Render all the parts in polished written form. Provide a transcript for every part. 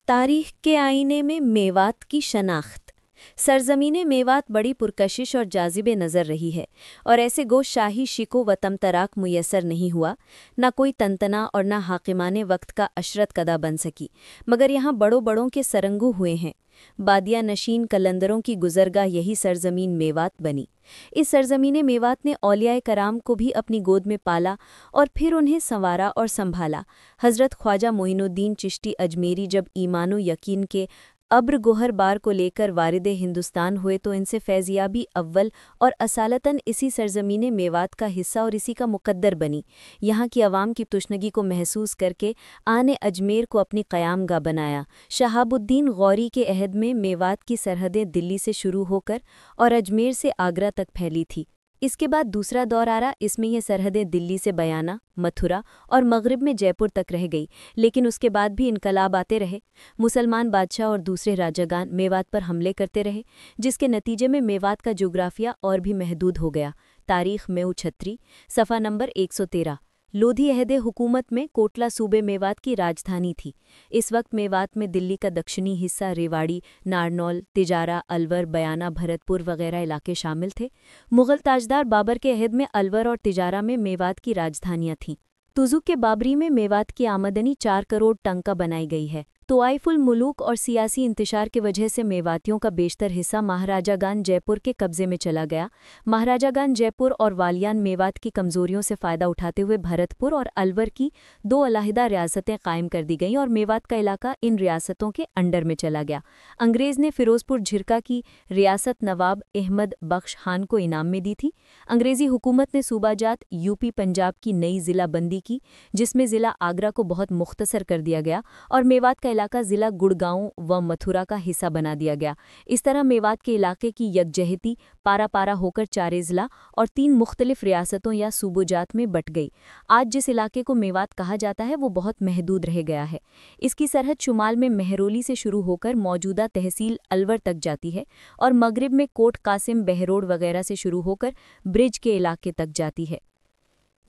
तारीख के आईने में मेवात की शनाख्त। सरजमीन मेवात बड़ी पुरकशिश और जाजिब नज़र रही है और ऐसे गो शाही शिको व तमतराक मुयसर नहीं हुआ, न कोई तंतना और न हाकिमाने वक्त का अशरत कदा बन सकी, मगर यहाँ बड़ों बड़ों के सरंगू हुए हैं। बादिया नशीन कलंदरों की गुजरगाह यही सरजमीन मेवात बनी। इस सरजमीन मेवात ने औलियाए कराम को भी अपनी गोद में पाला और फिर उन्हें संवारा और संभाला। हज़रत ख्वाजा मोइनुद्दीन चिश्ती अजमेरी जब ईमानो यकीन के अब्र गोहर बार को लेकर वारिदे हिंदुस्तान हुए तो इनसे फैज़याबी अव्वल और असालतन इसी सरजमीन मेवात का हिस्सा और इसी का मुकद्दर बनी। यहाँ की आवाम की तुश्नगी को महसूस करके आने अजमेर को अपनी क़यामगाह बनाया। शहाबुद्दीन गौरी के अहद में मेवात की सरहदें दिल्ली से शुरू होकर और अजमेर से आगरा तक फैली थी। इसके बाद दूसरा दौर आ रहा, इसमें यह सरहदें दिल्ली से बयाना, मथुरा और मगरिब में जयपुर तक रह गई, लेकिन उसके बाद भी इनकलाब आते रहे। मुसलमान बादशाह और दूसरे राजागान मेवात पर हमले करते रहे, जिसके नतीजे में मेवात का जोग्राफिया और भी महदूद हो गया। तारीख मेऊ छत्री, सफ़ा नंबर 113। लोधी अहद हुकूमत में कोटला सूबे मेवात की राजधानी थी। इस वक्त मेवात में दिल्ली का दक्षिणी हिस्सा रेवाड़ी, नारनौल, तिजारा, अलवर, बयाना, भरतपुर वगैरह इलाके शामिल थे। मुग़ल ताजदार बाबर के अहद में अलवर और तिजारा में मेवात की राजधानियाँ थीं। तुज़ुक के बाबरी में मेवात की आमदनी 4 करोड़ टंका बनाई गई है। तोआइफुल मुलूक और सियासी इंतशार की वजह से मेवातियों का बेशतर हिस्सा महाराजागान जयपुर के कब्जे में चला गया। महाराजागान जयपुर और वालियान मेवात की कमज़ोरियों से फ़ायदा उठाते हुए भरतपुर और अलवर की 2 अलहदा रियासतें कायम कर दी गईं और मेवात का इलाका इन रियासतों के अंडर में चला गया। अंग्रेज़ ने फ़िरोज़पुर झिरका की रियासत नवाब अहमद बख्श खान को इनाम में दी थी। अंग्रेज़ी हुकूमत ने सूबाजात यूपी पंजाब की नई ज़िला बंदी की, जिसमें ज़िला आगरा को बहुत मुख्तसर कर दिया गया और मेवात का इलाका ज़िला गुड़गांव व मथुरा का हिस्सा बना दिया गया। इस तरह मेवात के इलाके की यकजहती पारा पारा होकर 4 अज़ला और 3 मुख्तलिफ रियासतों या सूबोजात में बट गई। आज जिस इलाके को मेवात कहा जाता है वो बहुत महदूद रह गया है। इसकी सरहद शुमाल में मेहरोली से शुरू होकर मौजूदा तहसील अलवर तक जाती है और मगरिब में कोट कासिम, बहरोड वगैरह से शुरू होकर ब्रिज के इलाके तक जाती है।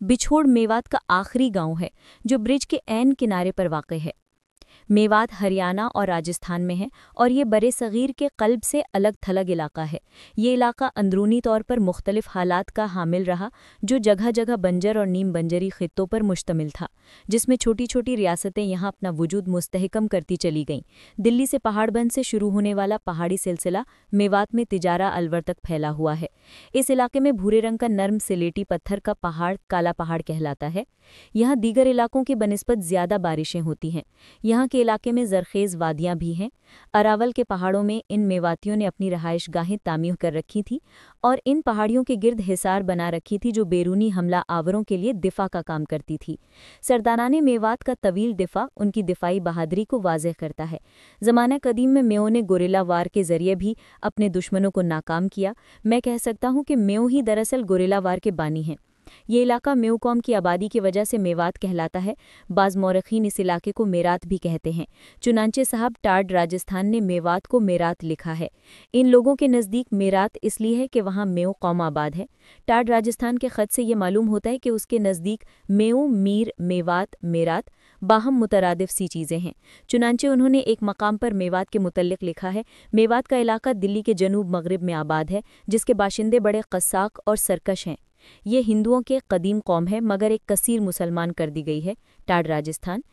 बिछोड़ मेवात का आखिरी गांव है जो ब्रिज के ऐन किनारे पर वाक़ है। मेवात हरियाणा और राजस्थान में है और ये बरे सग़ीर के क़ल्ब से अलग थलग इलाका है। ये इलाका अंदरूनी तौर पर मुख्तलिफ हालात का हामिल रहा, जो जगह जगह बंजर और नीम बंजरी ख़ित्तों पर मुश्तमिल था, जिसमें छोटी छोटी रियासतें यहाँ अपना वजूद मुस्तहकम करती चली गईं। दिल्ली से पहाड़बंद से शुरू होने वाला पहाड़ी सिलसिला मेवात में तिजारा अलवर तक फैला हुआ है। इस इलाके में भूरे रंग का नर्म सिलेटी पत्थर का पहाड़ काला पहाड़ कहलाता है। यहाँ दीगर इलाकों की बनिस्बत ज़्यादा बारिशें होती हैं। यहाँ के इलाके में ज़रखेज़ वादियाँ भी हैं। अरावल के पहाड़ों में इन मेवातियों ने अपनी रहाइशगाहें तामीर कर रखी थी और इन पहाड़ियों के गिर्द हिसार बना रखी थी, जो बैरूनी हमला आवरों के लिए दिफा का काम करती थी। सरदाराने मेवात का तवील दिफा उनकी दिफाई बहादुरी को वाज़ेह करता है। ज़माना कदीम में मेओं ने गोरिल्ला वार के ज़रिए भी अपने दुश्मनों को नाकाम किया। मैं कह सकता हूँ कि मेओं ही दरअसल गोरिल्ला वार के बानी हैं। ये इलाका मेऊ कौम की आबादी की वजह से मेवात कहलाता है। बाज़ मौरख़ीन इस इलाके को मेरात भी कहते हैं। चुनांचे साहब टाड राजस्थान ने मेवात को मेरात लिखा है। इन लोगों के नज़दीक मेरात इसलिए है कि वहाँ मेऊ कौम आबाद है। टाड राजस्थान के ख़त से ये मालूम होता है कि उसके नज़दीक मेऊ, मीर, मेवात, मेरात बाहम मुतरादिफ सी चीज़ें हैं। चुनांचे उन्होंने एक मकाम पर मेवात के मुतल्लिक़ लिखा है, मेवात का इलाका दिल्ली के जनूब मगरिब में आबाद है, जिसके बाशिंदे बड़े क़स्साक और सरकश हैं। ये हिंदुओं के कदीम कौम है, मगर एक कसीर मुसलमान कर दी गई है। टाड राजस्थान।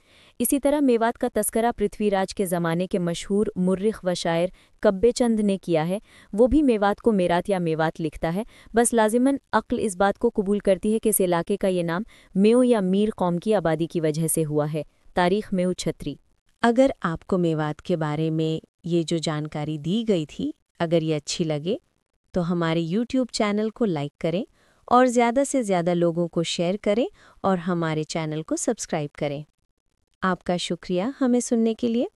इसी तरह मेवात का तस्करा पृथ्वीराज के ज़माने के मशहूर मुर्रिख व शायर कब्बे चंद ने किया है। वो भी मेवात को मेरात या मेवात लिखता है। बस लाजिमन अक्ल इस बात को कबूल करती है कि इस इलाके का ये नाम मेओ या मीर कौम की आबादी की वजह से हुआ है। तारीख मेऊ छत्री। अगर आपको मेवात के बारे में ये जो जानकारी दी गई थी, अगर ये अच्छी लगे तो हमारे YouTube चैनल को लाइक करें और ज़्यादा से ज़्यादा लोगों को शेयर करें और हमारे चैनल को सब्सक्राइब करें। आपका शुक्रिया हमें सुनने के लिए।